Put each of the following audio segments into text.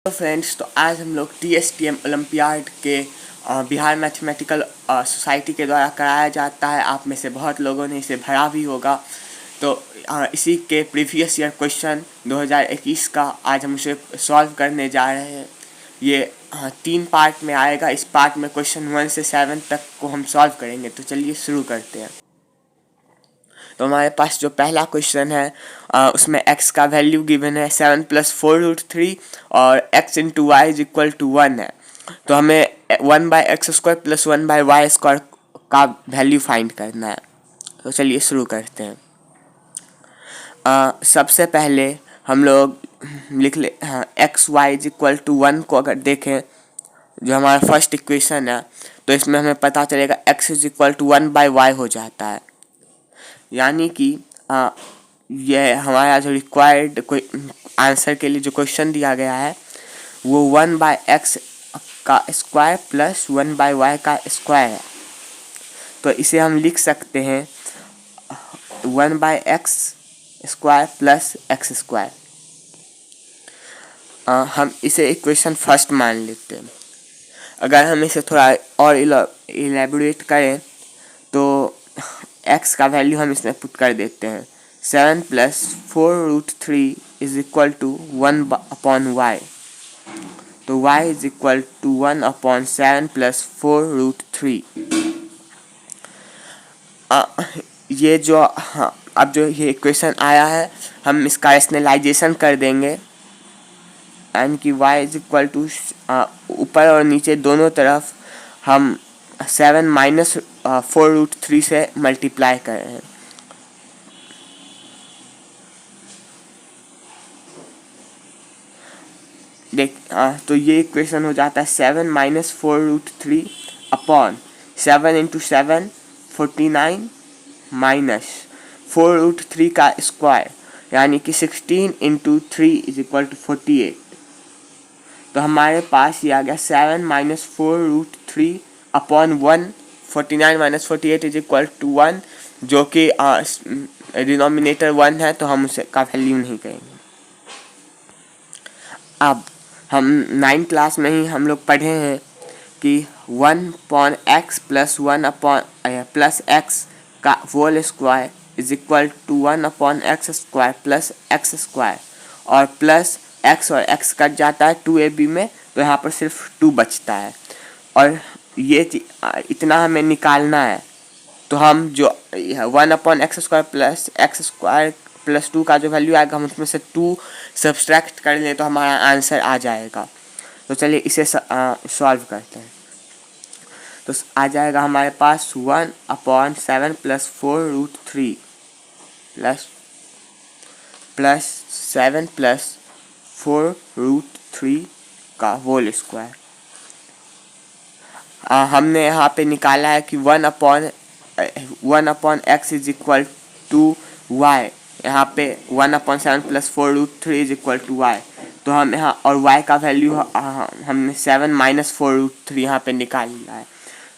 तो फ्रेंड्स, तो आज हम लोग TSTM ओलंपियाड के बिहार मैथमेटिकल सोसाइटी के द्वारा कराया जाता है। आप में से बहुत लोगों ने इसे भरा भी होगा। तो इसी के प्रीवियस ईयर क्वेश्चन 2021 का आज हम इसे सॉल्व करने जा रहे हैं। ये 3 पार्ट में आएगा। इस पार्ट में क्वेश्चन 1 से 7 तक को हम सॉल्व करेंगे। तो चलिए शुरू करते हैं। तो हमारे पास जो पहला क्वेश्चन है उसमें x का वैल्यू गिवन है 7 + 4√3 और x × y = 1 है। तो हमें 1/x² + 1/y² का वैल्यू फाइंड करना है। तो चलिए शुरू करते हैं। सबसे पहले हम लोग लिख ले x y = 1 को अगर देखें, जो हमारा फर्स्ट इक्वेशन है, तो इसमें हमें पता चलेगा x = 1/y हो जाता है। यानी कि यह हमारा जो रिक्वायर्ड कोई आंसर के लिए जो क्वेश्चन दिया गया है वो 1/x का स्क्वायर प्लस 1/y का स्क्वायर है। तो इसे हम लिख सकते हैं 1/x² प्लस x²। हम इसे इक्वेशन फर्स्ट मान लेते हैं। अगर हम इसे थोड़ा और इलेबोरेट करें तो x का वैल्यू हम इसमें पुट कर देते हैं 7 + 4√3 = 1/y। तो y = 1/7 + 4√3। ये जो अब जो ये इक्वेशन आया है हम इसका रैशनलाइजेशन कर देंगे। यानी कि y = ऊपर और नीचे दोनों तरफ हम 7 - 4√3 से मल्टीप्लाई कर रहे हैं। तो ये इक्वेशन हो जाता है 7 - 4√3 अपॉन 7 × 7 49 माइनस 4√3 का स्क्वायर, यानी कि 16 × 3 = 48। तो हमारे पास ये आ गया 7 - 4√3 अपॉन 1, 49 - 48 = 1, जो कि डिनोमिनेटर 1 है, तो हम उसे का वैल्यू नहीं करेंगे। अब हम 9 क्लास में ही हम लोग पढ़े हैं कि 1/x + 1/x का होल स्क्वायर = 1/x² + x², और प्लस x और x कट जाता है 2ab में, तो यहाँ पर सिर्फ 2 बचता है। और ये इतना हमें निकालना है। तो हम जो 1/x² + x² + 2 का जो वैल्यू आएगा हम उसमें से 2 सब्सट्रैक्ट कर लें तो हमारा आंसर आ जाएगा। तो चलिए इसे सॉल्व करते हैं। तो आ जाएगा हमारे पास 1/7 + 4√3 प्लस 7 + 4√3 का होल स्क्वायर। हमने यहाँ पे निकाला है कि 1/x = y। यहाँ पे 1/7 + 4√3 = y। तो हम यहाँ और y का वैल्यू हमने 7 - 4√3 यहाँ पे निकाल लिया है।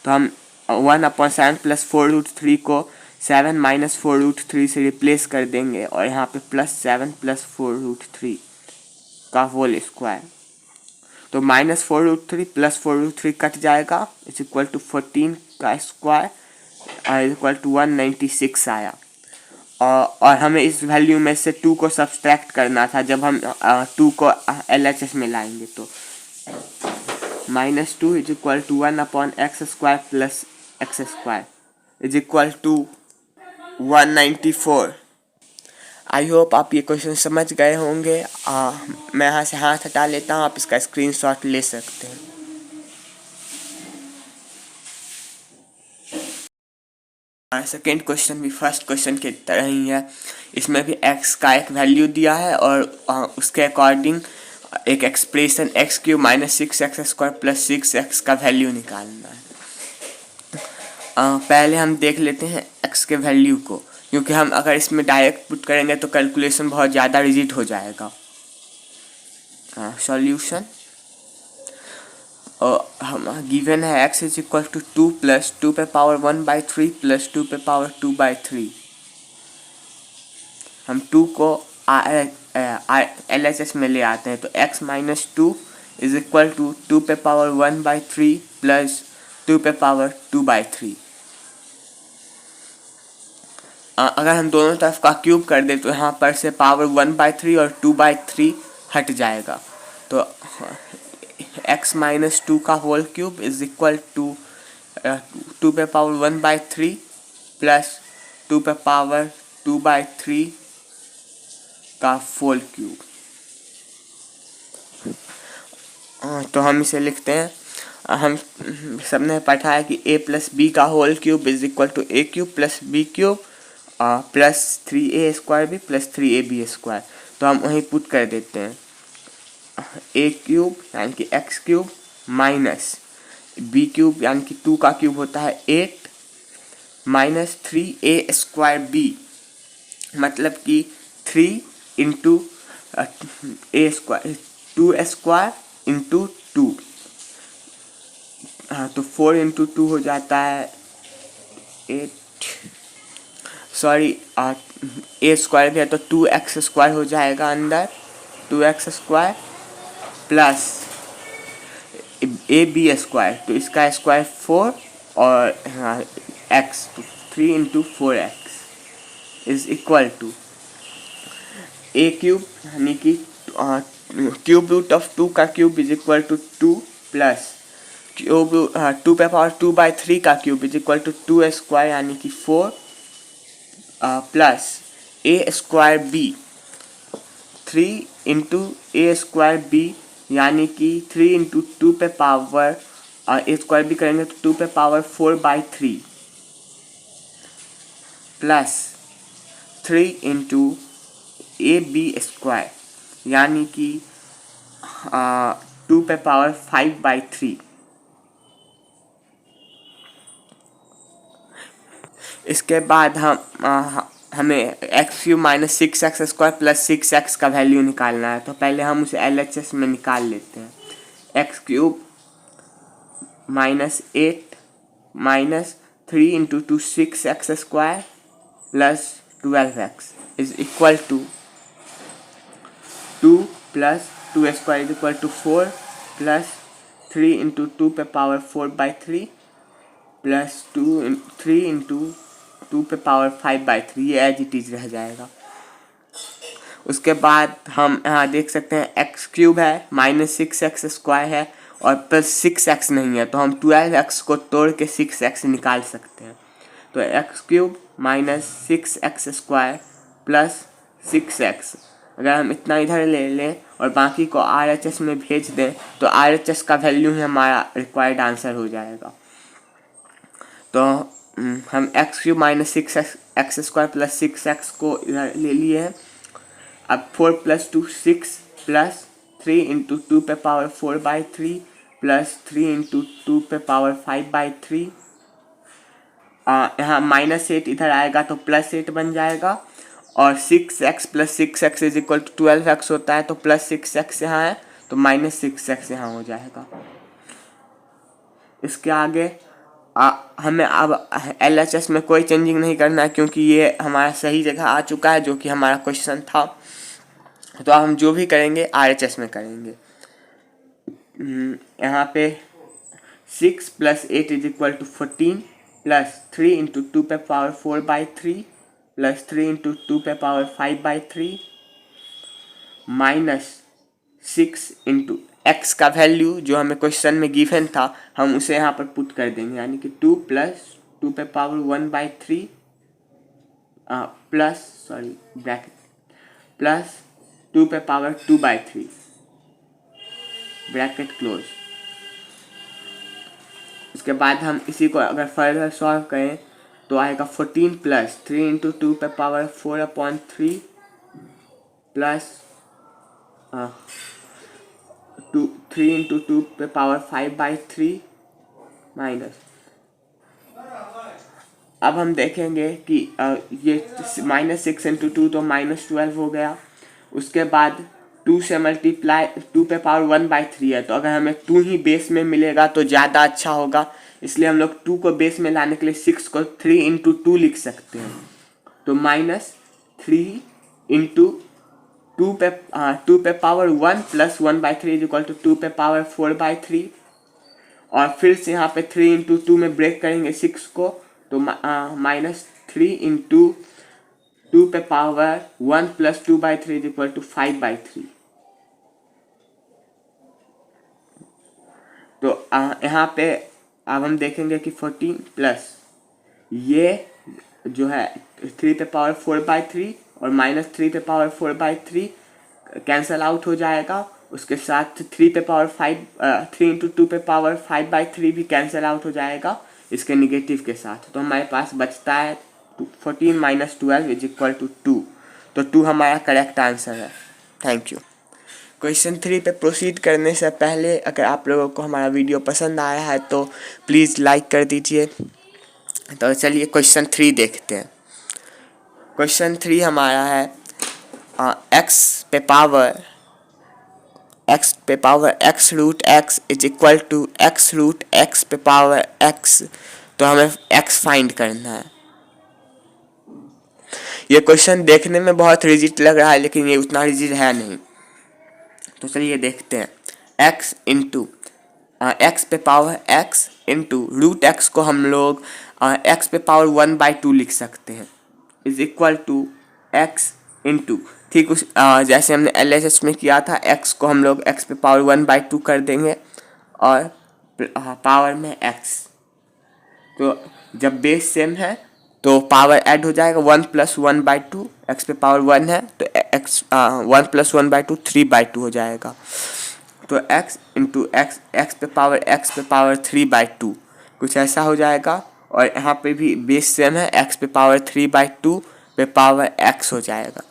तो हम 1/7 + 4√3 को 7 - 4√3 से रिप्लेस कर देंगे, और यहाँ पे +7 + 4√3 का होल स्क्वायर। तो -4√3 + 4√3 कट जाएगा, = 14 का स्क्वायर = 196 आया। और हमें इस वैल्यू में से 2 को सब्सट्रैक्ट करना था। जब हम 2 को LHS में लाएंगे तो -2 = 1/x² + x² = 194। आई होप आप ये क्वेश्चन समझ गए होंगे। मैं यहाँ से हाथ हटा लेता हूँ, आप इसका स्क्रीनशॉट ले सकते हैं। सेकेंड क्वेश्चन भी फर्स्ट क्वेश्चन की तरह ही है। इसमें भी x का एक वैल्यू दिया है और उसके अकॉर्डिंग एक एक्सप्रेशन x³ - 6x² + 6x का वैल्यू निकालना है। पहले हम देख लेते हैं x के वैल्यू को, क्योंकि हम अगर इसमें डायरेक्ट पुट करेंगे तो कैलकुलेशन बहुत ज़्यादा रिजिड हो जाएगा। सॉल्यूशन हम गिवन है x = 2 + 2⁻1/3 + 2⁻2/3। हम 2 को LHS में ले आते हैं, तो x - 2 इज इक्वल टू 2 पे पावर 1/3 प्लस 2 पे पावर 2/3। अगर हम दोनों तरफ का क्यूब कर दे तो यहाँ पर से पावर 1/3 और 2/3 हट जाएगा। तो x माइनस 2 का whole cube is equal to 2 पे पावर 1/3 प्लस 2 पे पावर 2/3 का होल क्यूब। तो हम इसे लिखते हैं, हम सबने पढ़ा है कि a प्लस बी का whole cube is equal to a cube plus B cube plus 3a² भी प्लस 3ab²। तो हम वहीं पुट कर देते हैं a क्यूब यानी कि x cube minus b cube यानी कि 2 का क्यूब होता है 8 माइनस 3a² मतलब कि 3 इंटू a² 2a² इंटू 2। हाँ, तो 4 इंटू 2 हो जाता है 8, सॉरी a² भी है तो 2x² हो जाएगा अंदर 2x² प्लस ab², तो इसका स्क्वायर 4 और हाँ x, तो 3 into 4x is equal to a cube यानी कि क्यूब रूट ऑफ 2 का cube is equal to 2 plus cube 2 पे पावर 2/3 का cube is equal to 2a² यानी कि 4 प्लस a²b 3 इंटू a²b यानी कि 3 इंटू 2 पे पावर a² करेंगे तो 2 पे पावर 4/3 प्लस 3 इंटू ab² यानी कि 2 पे पावर 5/3। इसके बाद हमें x³ minus 6x² plus 6x का वैल्यू निकालना है। तो पहले हम उसे LHS में निकाल लेते हैं। x³ minus 8 minus 3 into 2 6x² plus 12x is equal to 2 plus 2a² is equal to 4 plus 3 into 2 पे पावर 4/3 प्लस 3 इंटू 2 पे पावर 5/3, ये एज इट इज रह जाएगा। उसके बाद हम यहाँ देख सकते हैं x³ है माइनस 6x² है और प्लस 6x नहीं है, तो हम 12x को तोड़ के 6x निकाल सकते हैं। तो x³ minus 6x² plus 6x, अगर हम इतना इधर ले लें और बाकी को RHS में भेज दें तो RHS का वैल्यू ही हमारा रिक्वायर्ड आंसर हो जाएगा। तो हम x³ minus 6x² plus 6x को इधर ले लिए हैं। अब 4 प्लस 2 6 प्लस 3 इंटू 2 पे पावर 4/3 प्लस 3 इंटू 2 पे पावर 5/3, यहाँ माइनस 8 इधर आएगा तो प्लस 8 बन जाएगा और 6x plus 6x is equal to 12x होता है, तो प्लस 6x यहाँ है तो माइनस 6x यहाँ हो जाएगा। इसके आगे हमें अब LHS में कोई चेंजिंग नहीं करना है क्योंकि ये हमारा सही जगह आ चुका है जो कि हमारा क्वेश्चन था। तो हम जो भी करेंगे RHS में करेंगे। यहाँ पे 6 plus 8 is equal to 14 plus 3 into 2 पे पावर 4/3 प्लस 3 इंटू 2 पे पावर 5/3 माइनस 6 इंटू x का वैल्यू जो हमें क्वेश्चन में गिवन था हम उसे यहाँ पर पुट कर देंगे, यानी कि 2 प्लस 2 पे power 1/3 plus sorry bracket plus 2 पे पावर 2/3 ब्रैकेट क्लोज। उसके बाद हम इसी को अगर फर्दर सॉल्व करें तो आएगा 14 प्लस 3 इंटू 2 पे पावर 4/3 प्लस 3 इंटू 2 पे पावर 5/3 माइनस। अब हम देखेंगे कि ये माइनस 6 इंटू 2 तो माइनस 12 हो गया। उसके बाद 2 से मल्टीप्लाई 2 पे पावर 1/3 है, तो अगर हमें 2 ही बेस में मिलेगा तो ज़्यादा अच्छा होगा, इसलिए हम लोग 2 को बेस में लाने के लिए 6 को 3 इंटू 2 लिख सकते हैं। तो माइनस 3 इंटू 2 पे power 1 plus 1/3 is equal to 2 पे पावर 4/3, और फिर से यहाँ पे 3 इंटू 2 में ब्रेक करेंगे 6 को, तो -3 इंटू 2 पे power 1 plus 2/3 is equal to 5/3। तो यहाँ पे अब हम देखेंगे कि 14 प्लस ये जो है 3 पे पावर 4/3 और -3 पे पावर 4/3 कैंसल आउट हो जाएगा। उसके साथ 3 पे पावर 5 3 इंटू 2 पे पावर 5/3 भी कैंसल आउट हो जाएगा इसके निगेटिव के साथ। तो हमारे पास बचता है 14 माइनस 12 इज इक्वल टू 2। तो 2 हमारा करेक्ट आंसर है। Thank you. क्वेश्चन 3 पे प्रोसीड करने से पहले अगर आप लोगों को हमारा वीडियो पसंद आया है तो प्लीज़ लाइक कर दीजिए। तो चलिए क्वेश्चन 3 देखते हैं। क्वेश्चन 3 हमारा है x पे power x root x is equal to x root x पे पावर x। तो हमें x फाइंड करना है। ये क्वेश्चन देखने में बहुत रिजिड लग रहा है लेकिन ये उतना रिजिड है नहीं। तो चलिए देखते हैं। x इंटू एक्स पे power x into root x को हम लोग x पे पावर 1/2 लिख सकते हैं is equal to x into, ठीक उस जैसे हमने LHS में किया था, x को हम लोग x पे पावर 1/2 कर देंगे और पावर में x। तो जब बेस सेम है तो पावर ऐड हो जाएगा 1 प्लस 1/2, x पे पावर 1 है तो x 1 प्लस 1/2 3/2 हो जाएगा। तो x इंटू x पे पावर 3/2 कुछ ऐसा हो जाएगा। और यहाँ पे भी बेस सेम है, x पे पावर 3/2 पे पावर x हो जाएगा।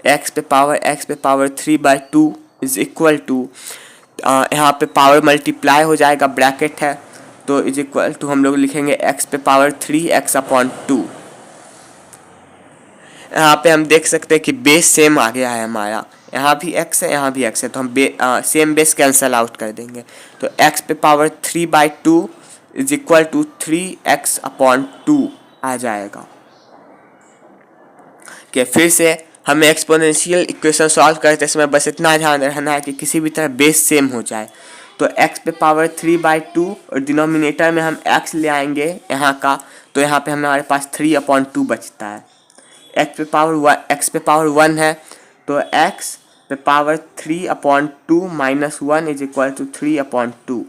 x पे पावर 3/2 इज इक्वल टू, यहाँ पे पावर मल्टीप्लाई हो जाएगा, ब्रैकेट है तो इज इक्वल टू हम लोग लिखेंगे x पे पावर 3x/2। यहाँ पे हम देख सकते हैं कि बेस सेम आ गया है हमारा, यहाँ भी x है यहाँ भी x है, तो हम सेम बेस कैंसल आउट कर देंगे। तो x पे power 3/2 is equal to 3x/2 आ जाएगा। कि फिर से हमें एक्सपोनेंशियल इक्वेशन सॉल्व करते समय बस इतना ध्यान रखना है कि किसी भी तरह बेस सेम हो जाए। तो x पे पावर 3/2 और डिनोमिनेटर में हम x ले आएंगे यहाँ का, तो यहाँ पे हमारे पास 3/2 बचता है। x पे पावर 1 है तो x पे power 3/2 minus 1 is equal to 3/2।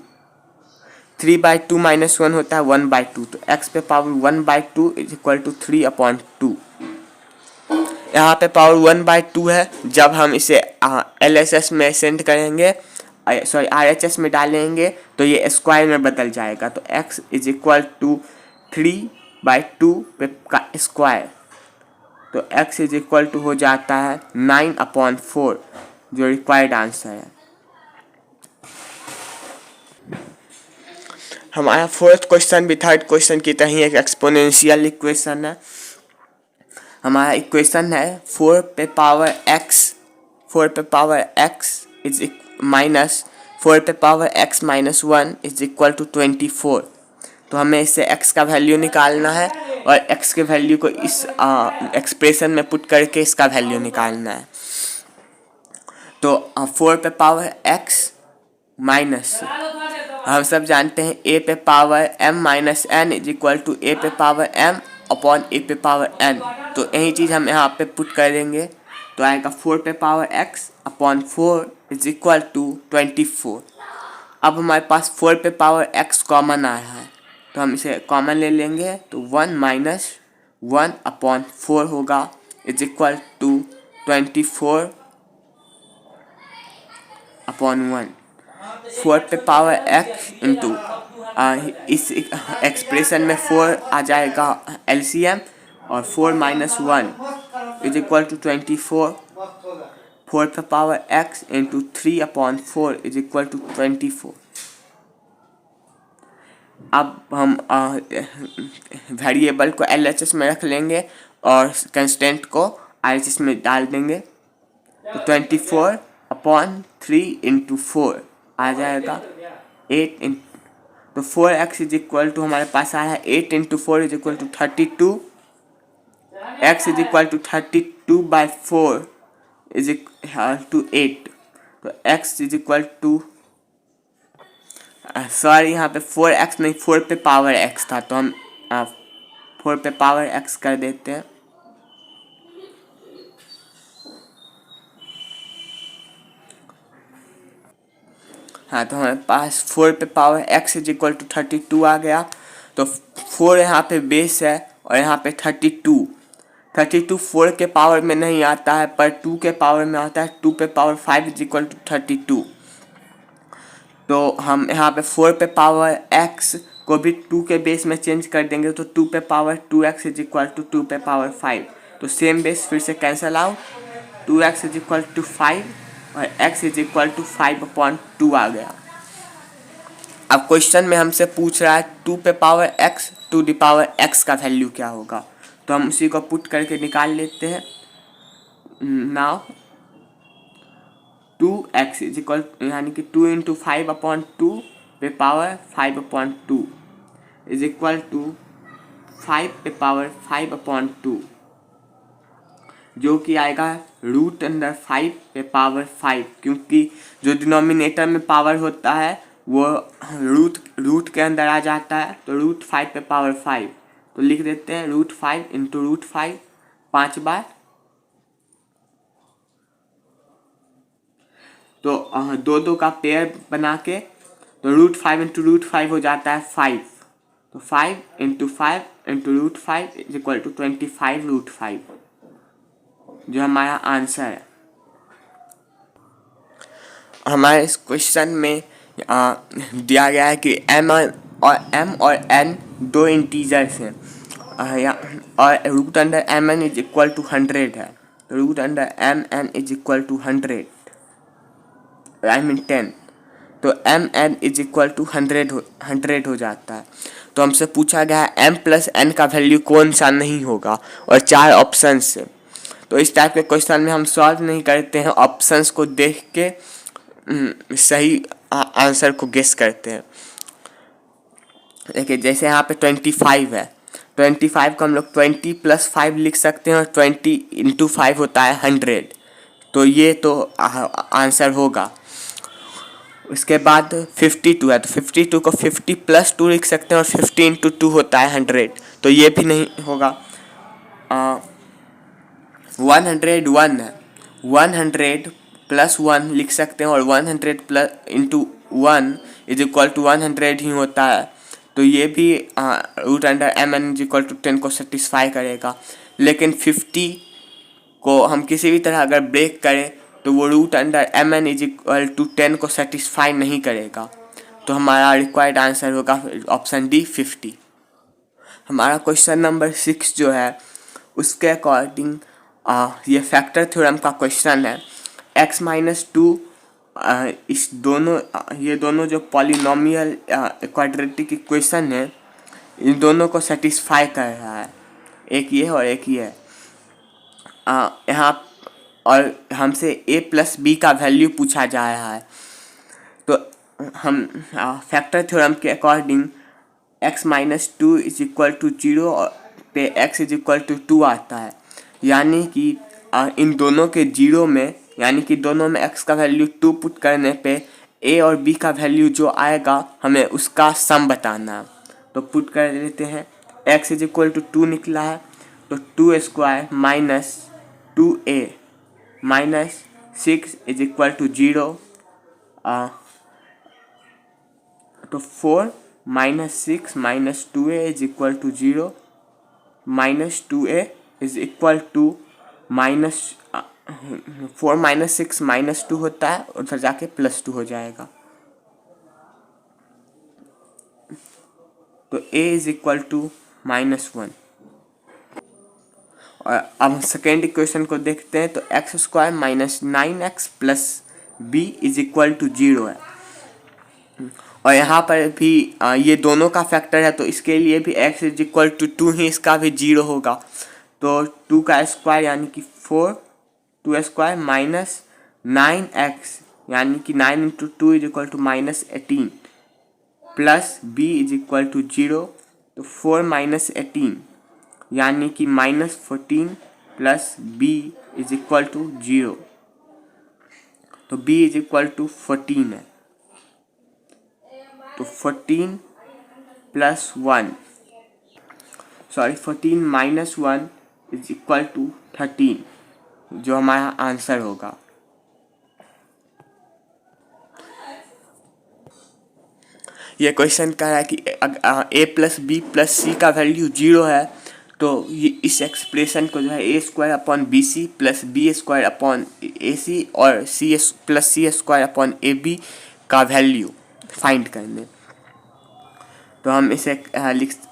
3/2 minus 1 होता है 1/2, तो x पे पावर 1/2 इज इक्वल टू 3/2। यहाँ पे पावर 1/2 है, जब हम इसे LHS में सेंड करेंगे, सॉरी RHS में डालेंगे तो ये स्क्वायर में बदल जाएगा। तो x इज इक्वल टू 3/2 पे का स्क्वायर, तो x इज इक्वल टू हो जाता है 9/4 जो रिक्वायर्ड आंसर है। हमारा फोर्थ क्वेश्चन भी थर्ड क्वेश्चन की तरह एक एक्सपोनेंशियल इक्वेशन है। हमारा इक्वेशन है 4 पे पावर x इज माइनस 4 पे power x minus 1 is equal to 24। तो हमें इससे x का वैल्यू निकालना है और x के वैल्यू को इस एक्सप्रेशन में पुट करके इसका वैल्यू निकालना है। तो 4 पे पावर x माइनस, हम सब जानते हैं a पे power m minus n is equal to a पे पावर m अपॉन a पे पावर n। तो यही चीज़ हम यहाँ पे पुट कर देंगे तो आएगा 4 पे power x upon 4 is equal to 24। अब हमारे पास 4 पे पावर x कॉमन आ रहा है तो हम इसे कॉमन ले लेंगे तो 1 माइनस 1/4 होगा इज इक्वल टू 24/1। 4 पे पावर x इंटू इस एक्सप्रेशन में 4 आ जाएगा LCM और 4 माइनस 1 इज इक्वल टू 24। 4 पे power x into 3/4 is equal to 24। अब हम वेरिएबल को LHS में रख लेंगे और कंस्टेंट को RHS में डाल देंगे तो 24/3 इंटू 4 आ जाएगा 8। तो 4x इज इक्वल टू हमारे पास आया है 8 into 4 is equal to 32। x is equal to 32 2/4 is equal to 8। तो x is equal to, sorry यहाँ पे 4x नहीं, 4 पे पावर x था, तो हम 4 पे पावर x कर देते हैं। हाँ, तो हमारे पास 4 पे power x is equal to 32 आ गया। तो 4 यहाँ पे बेस है और यहाँ पे 32 4 के पावर में नहीं आता है पर 2 के पावर में आता है। 2 पे पावर 5 इज इक्वल टू 32। तो हम यहाँ पे 4 पे पावर x को भी 2 के बेस में चेंज कर देंगे, तो 2 पे power 2x is equal to 2 पे पावर 5। तो सेम बेस फिर से cancel out, 2x is equal to 5 और x इज इक्वल टू 5/2 आ गया। अब क्वेश्चन में हमसे पूछ रहा है 2 पे power x to the power x का वैल्यू क्या होगा, तो हम उसी को पुट करके निकाल लेते हैं। नाउ 2x इज इक्वल यानी कि 2 इंटू 5/2 पे पावर 5/2 इज इक्वल टू 5 पे पावर 5/2, जो कि आएगा √5 पे पावर 5, क्योंकि जो डिनोमिनेटर में पावर होता है वो रूट के अंदर आ जाता है। तो √5 पे पावर 5, तो लिख देते हैं √5 इंटू √5 5 बार। तो 2 का पेयर बना के तो √5 इंटू √5 हो जाता है 5। तो 5 इंटू 5 इंटू √5 इज इक्वल टू 25 √5, जो हमारा आंसर है। हमारे इस क्वेश्चन में दिया गया है कि m और n दो इंटीजर्स हैं और √mn इज इक्वल टू 100 है। √mn is equal to 100, I mean 10। तो mn इज इक्वल टू 100 हो जाता है। तो हमसे पूछा गया है m प्लस n का वैल्यू कौन सा नहीं होगा और 4 ऑप्शन से। तो इस टाइप के क्वेश्चन में हम सॉल्व नहीं करते हैं, ऑप्शंस को देख के सही आंसर को गेस करते हैं। देखिए जैसे यहाँ पे 25 है, 25 को हम लोग 20 + 5 लिख सकते हैं और 20 इंटू 5 होता है 100। तो ये तो आंसर होगा। उसके बाद 52 है, तो 52 को 50 + 2 लिख सकते हैं और 50 इंटू 2 होता है 100। तो ये भी नहीं होगा। 101 है, 100 + 1 लिख सकते हैं और 100 plus into 1 is equal to 100 ही होता है। तो ये भी √mn इज इक्वल टू 10 को सेटिस्फाई करेगा। लेकिन 50 को हम किसी भी तरह अगर ब्रेक करें तो वो √mn इज इक्वल टू 10 को सेटिस्फाई नहीं करेगा। तो हमारा रिक्वायर्ड आंसर होगा ऑप्शन डी 50। हमारा क्वेश्चन नंबर 6 जो है उसके अकॉर्डिंग ये फैक्टर थ्योरम का क्वेश्चन है। x - 2 ये दोनों जो पॉलिनोमियल क्वाड्रेटिक इक्वेशन है, इन दोनों को सेटिस्फाई कर रहा है। एक ये और एक ये यहाँ, और हमसे a + b का वैल्यू पूछा जा रहा है। तो हम फैक्टर थ्योरम के according x - 2 is equal to 0 पे x इज इक्वल टू 2 आता है। यानी कि इन दोनों के 0 में, यानी कि दोनों में x का वैल्यू 2 पुट करने पे a और b का वैल्यू जो आएगा हमें उसका सम बताना है। तो पुट कर लेते हैं, x इज इक्वल टू 2 निकला है, तो 2² - 2a - 6 इज इक्वल टू 0। तो 4 - 6 - 2a is equal to 0, -2a is equal to -4 - 6 -2 होता है, उधर जाके +2 हो जाएगा। तो a इज इक्वल टू -1। और अब सेकेंड इक्वेशन को देखते हैं, तो x² - 9x + b is equal to 0 है। और यहाँ पर भी ये दोनों का फैक्टर है, तो इसके लिए भी x इज इक्वल टू 2 ही इसका भी 0 होगा। तो 2 का स्क्वायर यानी कि 4, 2² - 9x यानी कि 9 into 2 is equal to -18 plus b is equal to 0। तो 4 - 18 यानी कि -14 प्लस b इज इक्वल टू 0, तो b इज इक्वल टू 14 है। तो 14 plus 1 sorry 14 minus 1 is equal to 13, जो हमारा आंसर होगा। ये क्वेश्चन कह रहा है कि a plus B plus C का वैल्यू 0 है, तो ये इस एक्सप्रेशन को जो है A square upon B C plus B square upon A C और C S plus C square upon A B का वैल्यू फाइंड करने। तो हम इसे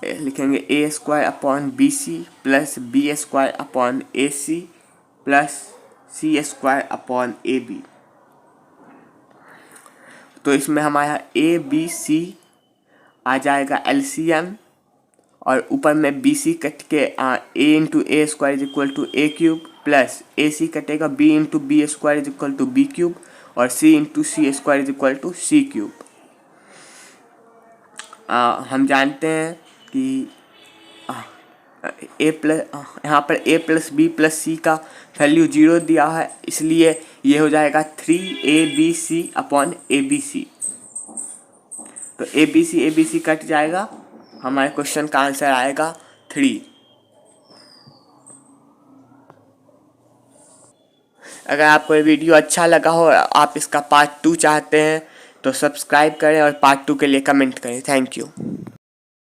लिखेंगे A square upon B C plus B square upon A C plus C square upon A B. तो इसमें हमारा ए बी सी आ जाएगा एलसीएम, और ऊपर में बी सी कट के A into A square is equal to A cube plus A C कटेगा B into B square is equal to B cube और C into C square is equal to C cube. हम जानते हैं कि A plus यहाँ पर A plus B plus C का value 0 दिया है, इसलिए ये हो जाएगा 3abc upon A B C. तो ए बी सी कट जाएगा, हमारे क्वेश्चन का आंसर आएगा 3। अगर आपको ये वीडियो अच्छा लगा हो और आप इसका पार्ट 2 चाहते हैं तो सब्सक्राइब करें और पार्ट 2 के लिए कमेंट करें। Thank you.